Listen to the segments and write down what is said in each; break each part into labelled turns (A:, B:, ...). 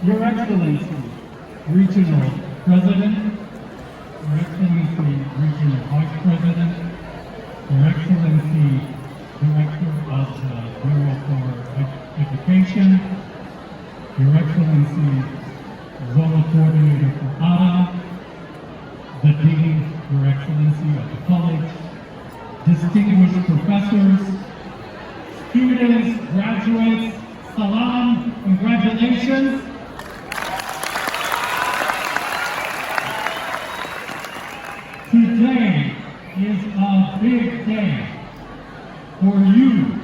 A: Your Excellency, Regional President, Your Excellency, Regional Vice President, Your Excellency, Director of the Bureau for Education, Your Excellency, Zonal Coordinator for ADA, the Dean, Your Excellency of the College, distinguished professors, students, graduates, salam, congratulations. Today is a big day for you,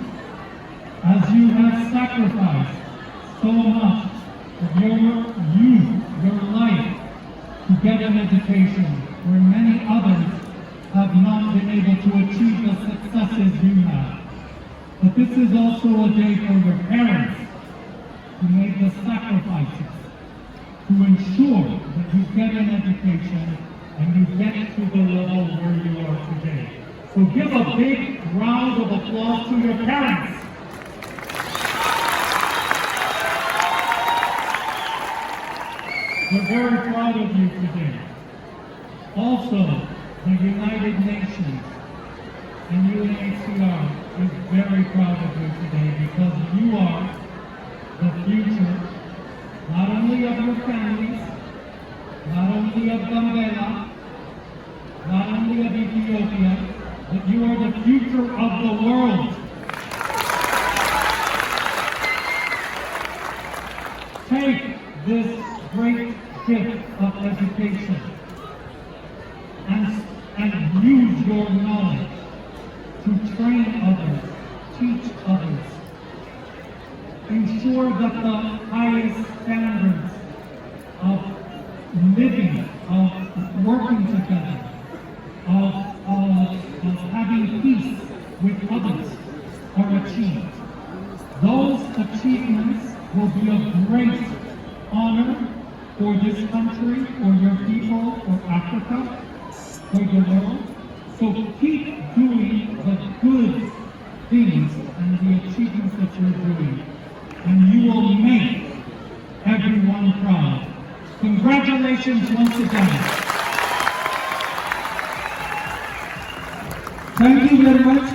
A: as you have sacrificed so much of your youth, your life, to get an education where many others have not been able to achieve the successes you have. But this is also a day for your parents who made the sacrifices to ensure that you get an education and you get to the level where you are today. So give a big round of applause to your parents. We're very proud of you today. Also, the United Nations and UNHCR is very proud of you today because you are the future, not only of your families, not only of Gambela, not only of Ethiopia, but you are the future of the world. Take this great gift of education and use your knowledge to train others, teach others, ensure that the highest standards of living, of working together, of having peace with others are achieved. Those achievements will be a great honor for this country, for your people, for Africa, for the world. So keep doing the good things and the achievements that you're doing, and you will make everyone proud. Congratulations once again. Thank you very much.